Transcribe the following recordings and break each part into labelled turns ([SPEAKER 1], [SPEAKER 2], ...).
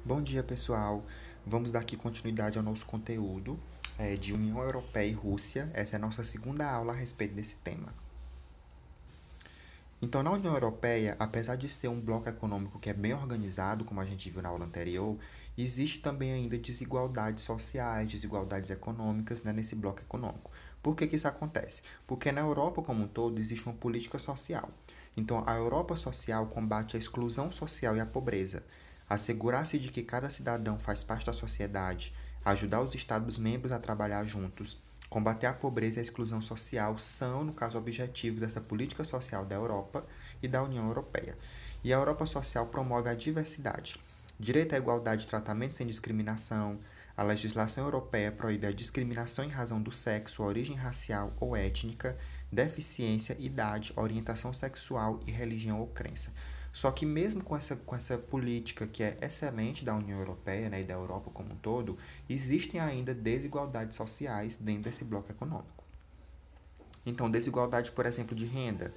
[SPEAKER 1] Bom dia, pessoal. Vamos dar aqui continuidade ao nosso conteúdo de União Europeia e Rússia. Essa é a nossa segunda aula a respeito desse tema. Então, na União Europeia, apesar de ser um bloco econômico que é bem organizado, como a gente viu na aula anterior, existe também ainda desigualdades sociais, desigualdades econômicas, né, nesse bloco econômico. Por que isso acontece? Porque na Europa como um todo existe uma política social. Então, a Europa social combate a exclusão social e a pobreza, assegurar-se de que cada cidadão faz parte da sociedade, ajudar os Estados-membros a trabalhar juntos, combater a pobreza e a exclusão social são, no caso, objetivos dessa política social da Europa e da União Europeia. E a Europa social promove a diversidade, direito à igualdade de tratamento sem discriminação. A legislação europeia proíbe a discriminação em razão do sexo, origem racial ou étnica, deficiência, idade, orientação sexual e religião ou crença. Só que mesmo com essa política que é excelente da União Europeia, né, e da Europa como um todo, existem ainda desigualdades sociais dentro desse bloco econômico. Então, desigualdade, por exemplo, de renda.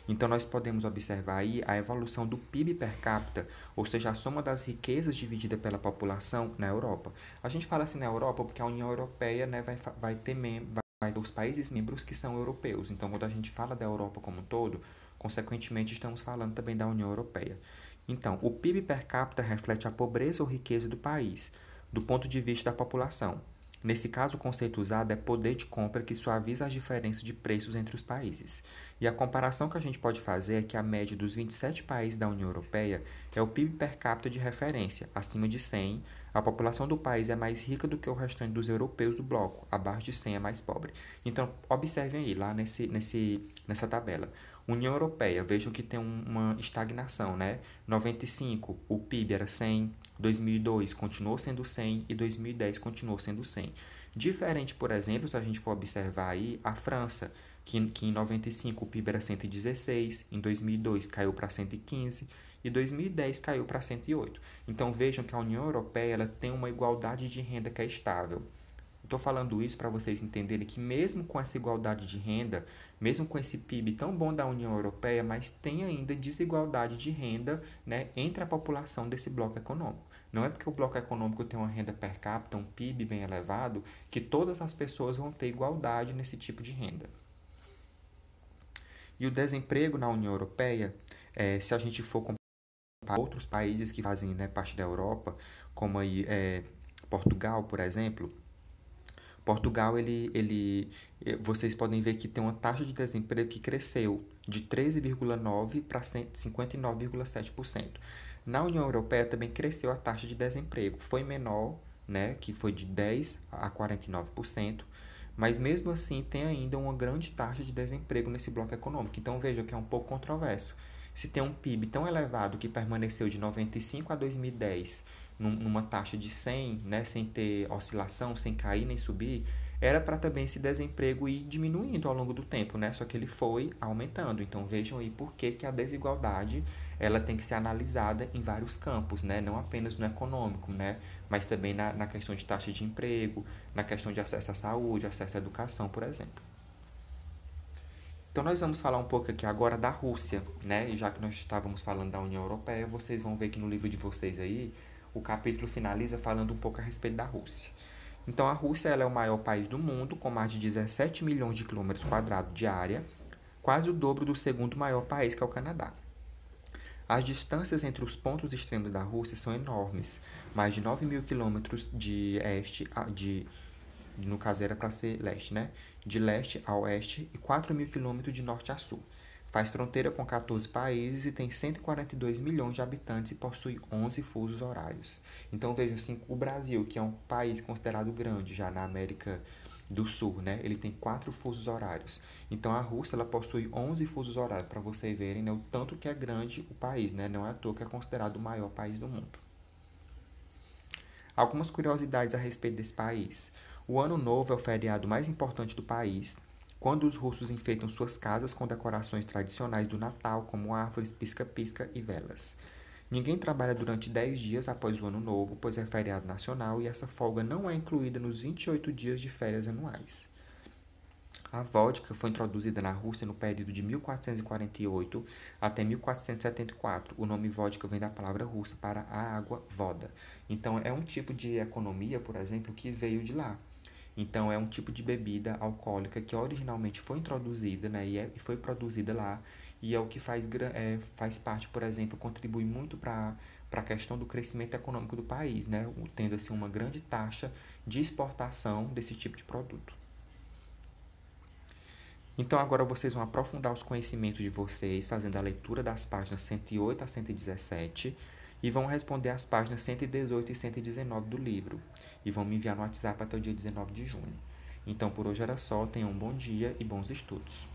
[SPEAKER 1] Então, nós podemos observar aí a evolução do PIB per capita, ou seja, a soma das riquezas dividida pela população na Europa. A gente fala assim na Europa porque a União Europeia, né, vai ter os países membros que são europeus. Então, quando a gente fala da Europa como um todo, consequentemente, estamos falando também da União Europeia. Então, o PIB per capita reflete a pobreza ou riqueza do país, do ponto de vista da população. Nesse caso, o conceito usado é poder de compra, que suaviza as diferenças de preços entre os países. E a comparação que a gente pode fazer é que a média dos 27 países da União Europeia é o PIB per capita de referência, acima de 100. A população do país é mais rica do que o restante dos europeus do bloco, abaixo de 100 é mais pobre. Então, observem aí, lá nessa tabela. União Europeia, vejam que tem uma estagnação, né? 95, o PIB era 100, 2002 continuou sendo 100 e 2010 continuou sendo 100. Diferente, por exemplo, se a gente for observar aí a França, que em 95 o PIB era 116, em 2002 caiu para 115 e 2010 caiu para 108. Então vejam que a União Europeia ela tem uma igualdade de renda que é estável. Estou falando isso para vocês entenderem que mesmo com essa igualdade de renda, mesmo com esse PIB tão bom da União Europeia, mas tem ainda desigualdade de renda, né, entre a população desse bloco econômico. Não é porque o bloco econômico tem uma renda per capita, um PIB bem elevado, que todas as pessoas vão ter igualdade nesse tipo de renda. E o desemprego na União Europeia, se a gente for comparar outros países que fazem, né, parte da Europa, como aí, Portugal, por exemplo, Portugal, vocês podem ver que tem uma taxa de desemprego que cresceu de 13,9% para 59,7%. Na União Europeia também cresceu a taxa de desemprego. Foi menor, né, que foi de 10% a 49%, mas mesmo assim tem ainda uma grande taxa de desemprego nesse bloco econômico. Então veja que é um pouco controverso. Se tem um PIB tão elevado que permaneceu de 95 a 2010 numa taxa de 100, né, sem ter oscilação, sem cair nem subir, era para também esse desemprego ir diminuindo ao longo do tempo, né? Só que ele foi aumentando. Então vejam aí por que a desigualdade ela tem que ser analisada em vários campos, né? Não apenas no econômico, né? Mas também na questão de taxa de emprego, na questão de acesso à saúde, acesso à educação, por exemplo. Então nós vamos falar um pouco aqui agora da Rússia, né? E já que nós estávamos falando da União Europeia, vocês vão ver que no livro de vocês aí, o capítulo finaliza falando um pouco a respeito da Rússia. Então a Rússia ela é o maior país do mundo, com mais de 17 milhões de quilômetros quadrados de área, quase o dobro do segundo maior país, que é o Canadá. As distâncias entre os pontos extremos da Rússia são enormes, mais de 9 mil quilômetros no caso era para ser leste, né? De leste a oeste e 4 mil quilômetros de norte a sul. Faz fronteira com 14 países e tem 142 milhões de habitantes e possui 11 fusos horários. Então vejam assim, o Brasil, que é um país considerado grande já na América do Sul, né? Ele tem 4 fusos horários. Então a Rússia ela possui 11 fusos horários, para vocês verem, né, o tanto que é grande o país, né? Não é à toa que é considerado o maior país do mundo. Algumas curiosidades a respeito desse país. O Ano Novo é o feriado mais importante do país, quando os russos enfeitam suas casas com decorações tradicionais do Natal, como árvores, pisca-pisca e velas. Ninguém trabalha durante 10 dias após o Ano Novo, pois é feriado nacional e essa folga não é incluída nos 28 dias de férias anuais. A vodka foi introduzida na Rússia no período de 1448 até 1474. O nome vodka vem da palavra russa para a água voda. Então, é um tipo de economia, por exemplo, que veio de lá. Então, é um tipo de bebida alcoólica que originalmente foi introduzida, né, e foi produzida lá, e é o que faz parte, por exemplo, contribui muito para a questão do crescimento econômico do país, né, tendo assim uma grande taxa de exportação desse tipo de produto. Então agora vocês vão aprofundar os conhecimentos de vocês, fazendo a leitura das páginas 108 a 117 e vão responder as páginas 118 e 119 do livro. E vão me enviar no WhatsApp até o dia 19 de junho. Então por hoje era só, tenham um bom dia e bons estudos.